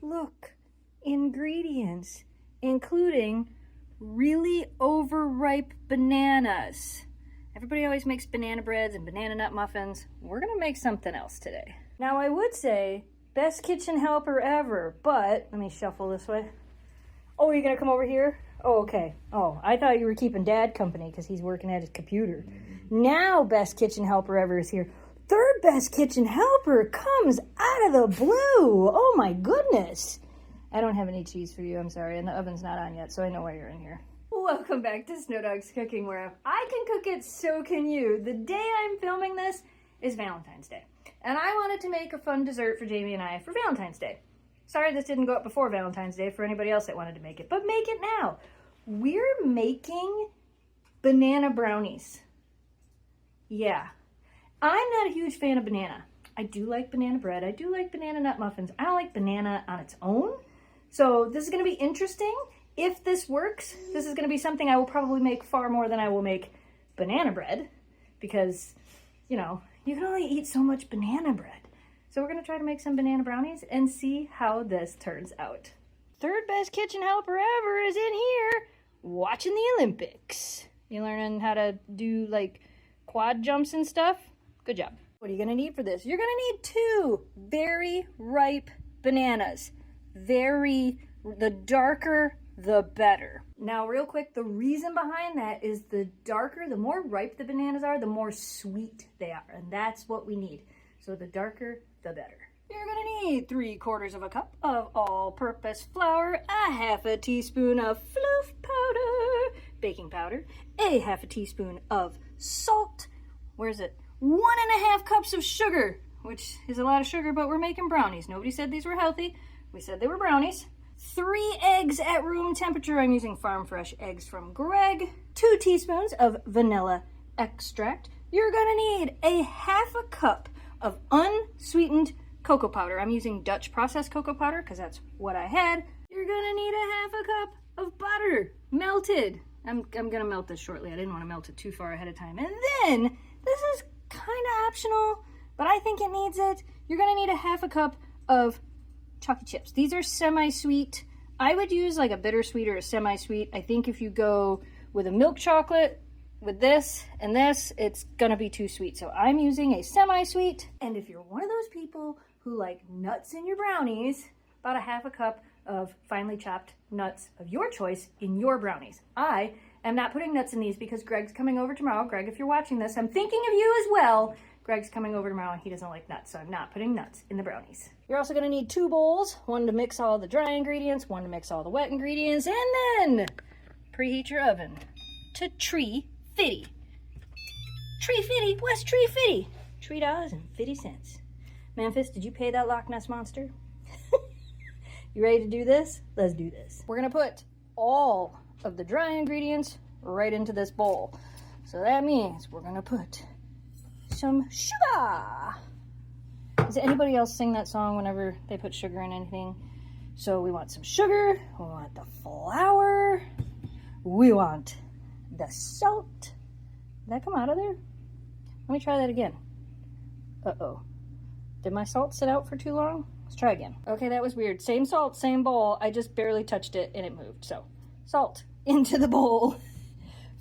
look, ingredients, including really overripe bananas. Everybody always makes banana breads and banana nut muffins. We're gonna make something else today. Now I would say, best kitchen helper ever, but let me shuffle this way. Oh, you're gonna come over here? Oh, okay. Oh, I thought you were keeping Dad company because he's working at his computer. Now best kitchen helper ever is here. Third best kitchen helper comes out of the blue. Oh my goodness. I don't have any cheese for you, I'm sorry, and the oven's not on yet, so I know why you're in here. Welcome back to Snow Dog's Cooking, where if I can cook it, so can you. The day I'm filming this is Valentine's Day, and I wanted to make a fun dessert for Jamie and I for Valentine's Day. Sorry this didn't go up before Valentine's Day for anybody else that wanted to make it, but make it now. We're making banana brownies. Yeah. I'm not a huge fan of banana. I do like banana bread. I do like banana nut muffins. I don't like banana on its own. So this is going to be interesting. If this works, this is going to be something I will probably make far more than I will make banana bread. Because, you know, you can only eat so much banana bread. So we're going to try to make some banana brownies and see how this turns out. Third best kitchen helper ever is in here watching the Olympics. You learning how to do like quad jumps and stuff? Good job. What are you going to need for this? You're going to need 2 very ripe bananas. The darker, the better. Now, real quick, the reason behind that is the darker, the more ripe the bananas are, the more sweet they are. And that's what we need. So the darker, the better. You're going to need 3/4 of a cup of all-purpose flour, a half a teaspoon of floof powder, baking powder, a half a teaspoon of salt. Where's it? 1.5 cups of sugar, which is a lot of sugar, but we're making brownies. Nobody said these were healthy. We said they were brownies. 3 eggs at room temperature. I'm using farm fresh eggs from Greg. 2 teaspoons of vanilla extract. You're gonna need a half a cup of unsweetened cocoa powder. I'm using Dutch processed cocoa powder because that's what I had. You're gonna need a half a cup of butter, melted. I'm gonna melt this shortly. I didn't want to melt it too far ahead of time. And then, this is kind of optional, but I think it needs it. You're gonna need a half a cup of chocolate chips. These are semi-sweet. I would use like a bittersweet or a semi-sweet. I think if you go with a milk chocolate with this and this, it's gonna be too sweet. So I'm using a semi-sweet. And if you're one of those people who like nuts in your brownies, about a half a cup of finely chopped nuts of your choice in your brownies. I am not putting nuts in these because Greg's coming over tomorrow. Greg, if you're watching this, I'm thinking of you as well. Greg's coming over tomorrow and he doesn't like nuts, so I'm not putting nuts in the brownies. You're also gonna need 2 bowls, one to mix all the dry ingredients, one to mix all the wet ingredients, and then preheat your oven to 350. 350? What's 350? $3.50. Memphis, did you pay that Loch Ness Monster? You ready to do this? Let's do this. We're gonna put all of the dry ingredients right into this bowl. So that means we're gonna put some sugar. Does anybody else sing that song whenever they put sugar in anything? So we want some sugar, we want the flour, we want the salt. Did that come out of there? Let me try that again. Uh-oh. Did my salt sit out for too long? Let's try again. Okay, that was weird. Same salt, same bowl. I just barely touched it and it moved. So, salt into the bowl.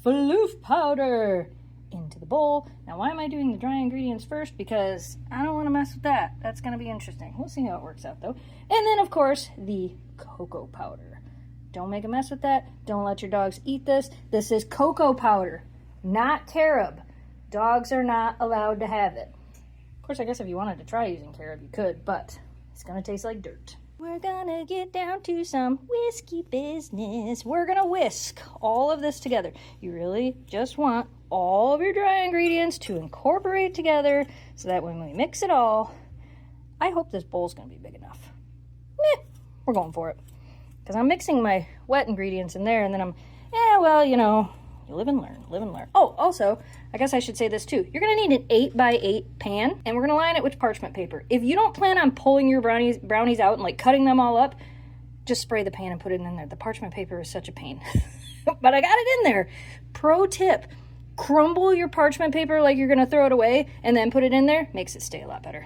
Floof powder into the bowl. Now, why am I doing the dry ingredients first? Because I don't want to mess with that. That's going to be interesting. We'll see how it works out, though. And then, of course, the cocoa powder. Don't make a mess with that. Don't let your dogs eat this. This is cocoa powder, not carob. Dogs are not allowed to have it. Of course, I guess if you wanted to try using carob, you could, but it's gonna taste like dirt. We're gonna get down to some whiskey business. We're gonna whisk all of this together. You really just want all of your dry ingredients to incorporate together so that when we mix it all, I hope this bowl's gonna be big enough. We're going for it. Because I'm mixing my wet ingredients in there and then yeah, well, you know, you live and learn, live and learn. Oh, also, I guess I should say this too. You're gonna need an 8x8 pan, and we're gonna line it with parchment paper. If you don't plan on pulling your brownies out and like cutting them all up, just spray the pan and put it in there. The parchment paper is such a pain. But I got it in there. Pro tip, crumble your parchment paper like you're gonna throw it away and then put it in there. Makes it stay a lot better.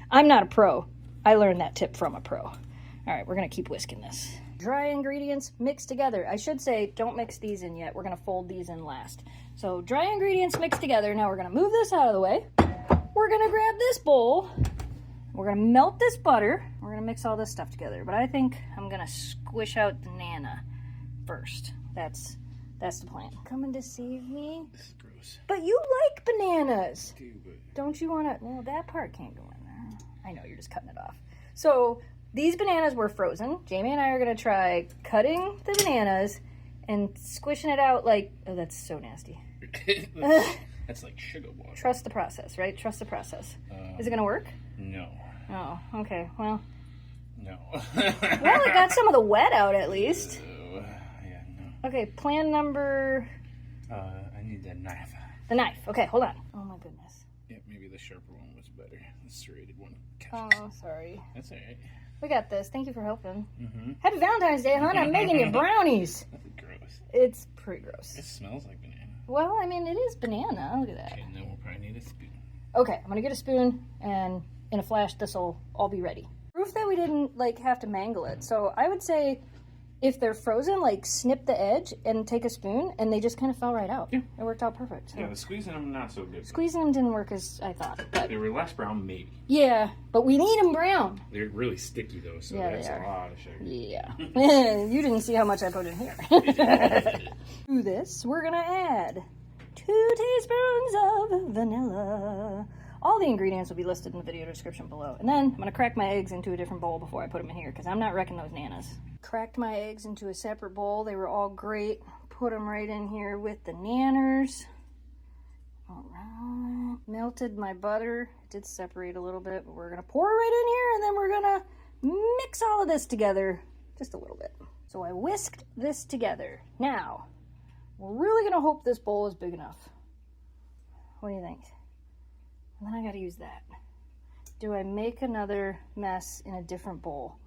I'm not a pro. I learned that tip from a pro. All All right, we're gonna keep whisking this. Dry ingredients mixed together. I should say, don't mix these in yet. We're gonna fold these in last. So dry ingredients mixed together. Now we're gonna move this out of the way. We're gonna grab this bowl. We're gonna melt this butter. We're gonna mix all this stuff together. But I think I'm gonna squish out the nana first. That's the plan. Coming to save me? This is gross. But you like bananas. I do, but... Don't you wanna, well, that part can't go in there. I know, you're just cutting it off. So these bananas were frozen. Jamie and I are gonna try cutting the bananas and squishing it out like, oh, that's so nasty. That's like sugar water. Trust the process, right? Trust the process. Is it gonna work? No. Oh, okay, well. No. Well, it got some of the wet out at least. Yeah, no. Okay, plan number... I need that knife. The knife. Okay, hold on. Oh my goodness. Yeah, maybe the sharper one was better. The serrated one. Oh, sorry. That's alright. We got this. Thank you for helping. Mm-hmm. Happy Valentine's Day, hon. I'm making you brownies. That's gross. It's pretty gross. It smells like banana. Well, I mean, it is banana. Look at that. Okay, and then we'll probably need a spoon. Okay, I'm gonna get a spoon, and in a flash, this'll all be ready. Proof that we didn't, like, have to mangle it. So I would say, if they're frozen, like, snip the edge and take a spoon, and they just kind of fell right out. Yeah. It worked out perfect. So. Yeah, the squeezing them not so good. Squeezing them didn't work as I thought. But They were less brown, maybe. yeah, but we need them brown. They're really sticky though, so Yeah, that's they a are. lot of sugar. Yeah. You didn't see how much I put in here. To this, we're gonna add 2 teaspoons of vanilla. All the ingredients will be listed in the video description below. And then I'm gonna crack my eggs into a different bowl before I put them in here, because I'm not wrecking those nanas. Cracked my eggs into a separate bowl. They were all great. Put them right in here with the nanners. All right. Melted my butter. It did separate a little bit, but we're gonna pour it right in here, and then we're gonna mix all of this together just a little bit. So I whisked this together. Now, we're really gonna hope this bowl is big enough. What do you think? And then I gotta use that. Do I make another mess in a different bowl?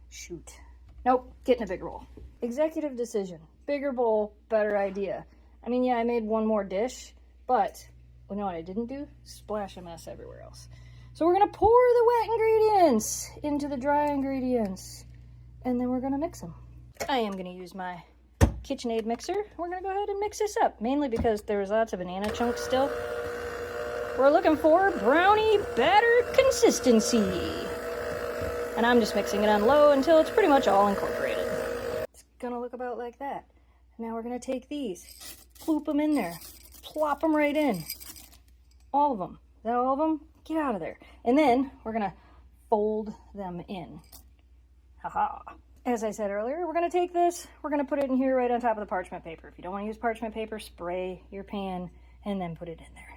Shoot. Nope, get in a bigger bowl. Executive decision. Bigger bowl, better idea. I mean, yeah, I made one more dish, but you know what I didn't do? Splash a mess everywhere else. So we're gonna pour the wet ingredients into the dry ingredients, and then we're gonna mix them. I am gonna use my KitchenAid mixer. We're gonna go ahead and mix this up, mainly because there's lots of banana chunks still. We're looking for brownie batter consistency. And I'm just mixing it on low until it's pretty much all incorporated. It's gonna look about like that. Now we're gonna take these, ploop them in there, plop them right in. All of them. Is that all of them? Get out of there. And then we're gonna fold them in. Haha. As I said earlier, we're gonna take this, we're gonna put it in here right on top of the parchment paper. If you don't wanna use parchment paper, spray your pan and then put it in there.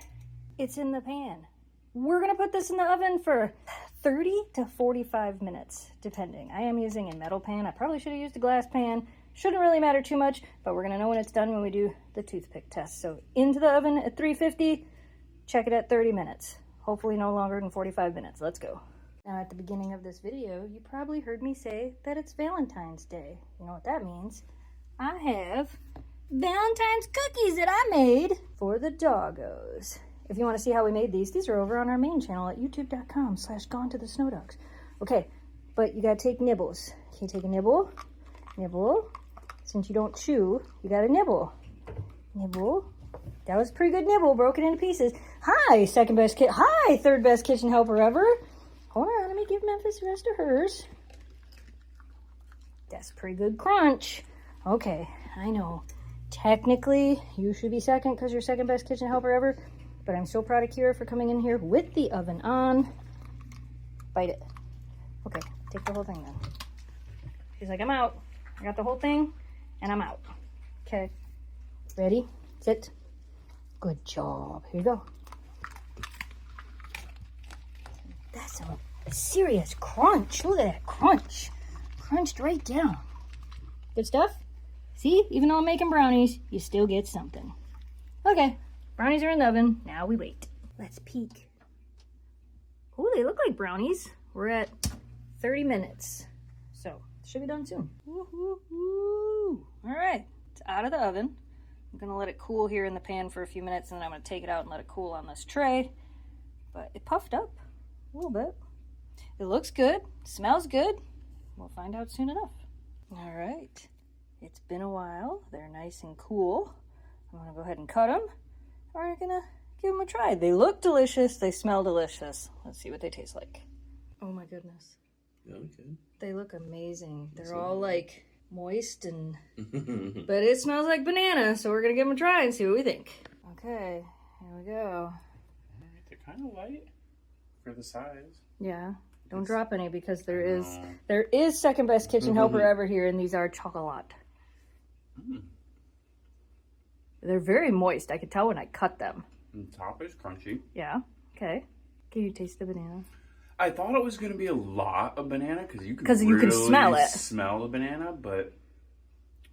It's in the pan. We're gonna put this in the oven for 30 to 45 minutes, depending. I am using a metal pan. I probably should have used a glass pan. Shouldn't really matter too much, but we're gonna know when it's done when we do the toothpick test. So into the oven at 350, check it at 30 minutes. Hopefully no longer than 45 minutes. Let's go. Now at the beginning of this video, you probably heard me say that it's Valentine's Day. You know what that means? I have Valentine's cookies that I made for the doggos. If you want to see how we made these are over on our main channel at youtube.com/GoneToTheSnowDogs. Okay, but you gotta take nibbles. Okay, take a nibble, nibble. Since you don't chew, you gotta nibble. Nibble. That was a pretty good nibble, broken into pieces. Hi, second best kid. Hi, third best kitchen helper ever. Hold on, let me give Memphis the rest of hers. That's a pretty good crunch. Okay, I know. Technically, you should be second because you're second best kitchen helper ever. But I'm so proud of Kira for coming in here with the oven on. Bite it. Okay, take the whole thing then. She's like, I'm out. I got the whole thing, and I'm out. Okay. Ready? Sit. Good job. Here you go. That's a serious crunch. Look at that crunch. Crunched right down. Good stuff? See? Even though I'm making brownies, you still get something. Okay. Brownies are in the oven. Now we wait. Let's peek. Oh, they look like brownies. We're at 30 minutes. So, should be done soon. Woo-hoo-hoo. All right. It's out of the oven. I'm going to let it cool here in the pan for a few minutes, and then I'm going to take it out and let it cool on this tray. But it puffed up a little bit. It looks good. Smells good. We'll find out soon enough. All right, it's been a while. They're nice and cool. I'm gonna go ahead and cut them. We're gonna give them a try. They look delicious. They smell delicious. Let's see what they taste like. Oh my goodness. Okay. They look amazing. They're all like moist and, but it smells like banana. So we're gonna give them a try and see what we think. Okay, here we go. All right, they're kind of light for the size. Yeah. Don't drop any because there is second best kitchen helper ever here, and these are chocolate. They're very moist. I could tell when I cut them. And the top is crunchy. Yeah. Okay. Can you taste the banana? I thought it was going to be a lot of banana because you can smell it. Smell the banana, but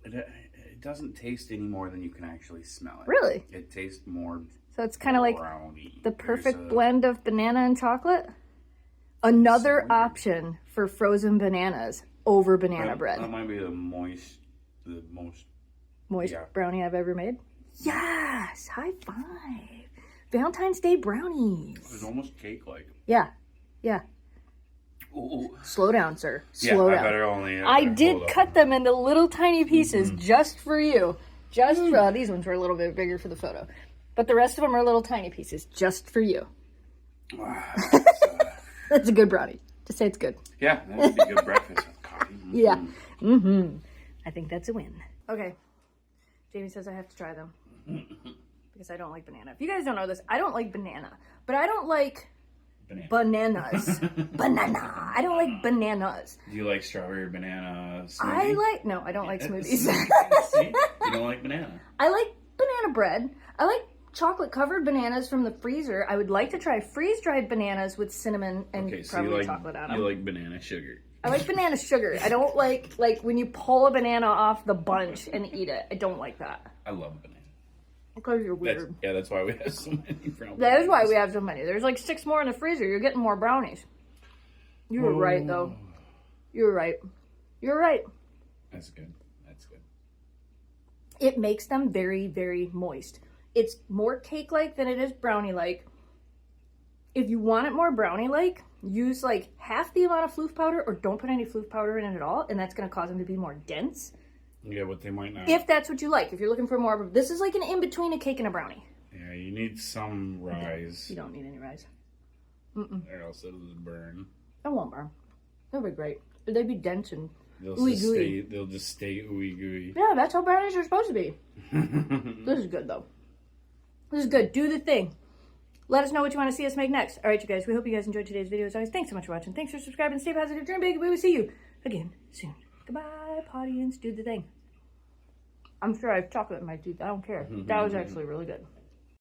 it doesn't taste any more than you can actually smell it. Really? It tastes more. So it's kind of like brownie. the perfect blend of banana and chocolate. Another option for frozen bananas over banana bread. That might be the most moist brownie I've ever made. Yes, high five. Valentine's Day brownies. It's almost cake-like. Yeah, yeah. Ooh. Slow down, sir. Slow down. I did cut them into little tiny pieces just for you. Just for these ones were a little bit bigger for the photo, but the rest of them are little tiny pieces just for you. That's a good brownie. Just say it's good. Yeah, that would be a good breakfast with coffee. Yeah. I think that's a win. Okay. Jamie says I have to try them because I don't like banana. If you guys don't know this, I don't like banana, but I don't like bananas. Banana. I don't like bananas. Do you like strawberry banana smoothie? I don't like smoothies. See? You don't like banana. I like banana bread. I like chocolate covered bananas from the freezer. I would like to try freeze-dried bananas with cinnamon and probably chocolate on them. You like banana sugar. I like banana sugar. I don't like when you pull a banana off the bunch and eat it. I don't like that. I love banana. Because you're weird. That's why we have so many brownies. That is why we have so many. There's like 6 more in the freezer. You're getting more brownies. You were right, though. You were right. You're right. That's good. That's good. It makes them very, very moist. It's more cake-like than it is brownie-like. If you want it more brownie-like, use like half the amount of floof powder or don't put any floof powder in it at all, and that's going to cause them to be more dense. Yeah, but they might not. If that's what you like. If you're looking for more of this is like an in-between a cake and a brownie. Yeah, you need some rise. You don't need any rise. Or else it'll burn. It won't burn. It'll be great. They'd be dense and They'll just stay ooey gooey. Yeah, that's how brownies are supposed to be. This is good, though. This is good. Do the thing. Let us know what you want to see us make next. All right, you guys. We hope you guys enjoyed today's video. As always, thanks so much for watching. Thanks for subscribing. Stay positive. Dream big. We will see you again soon. Goodbye, audience. Do the thing. I'm sure I have chocolate in my teeth. I don't care. That was actually really good.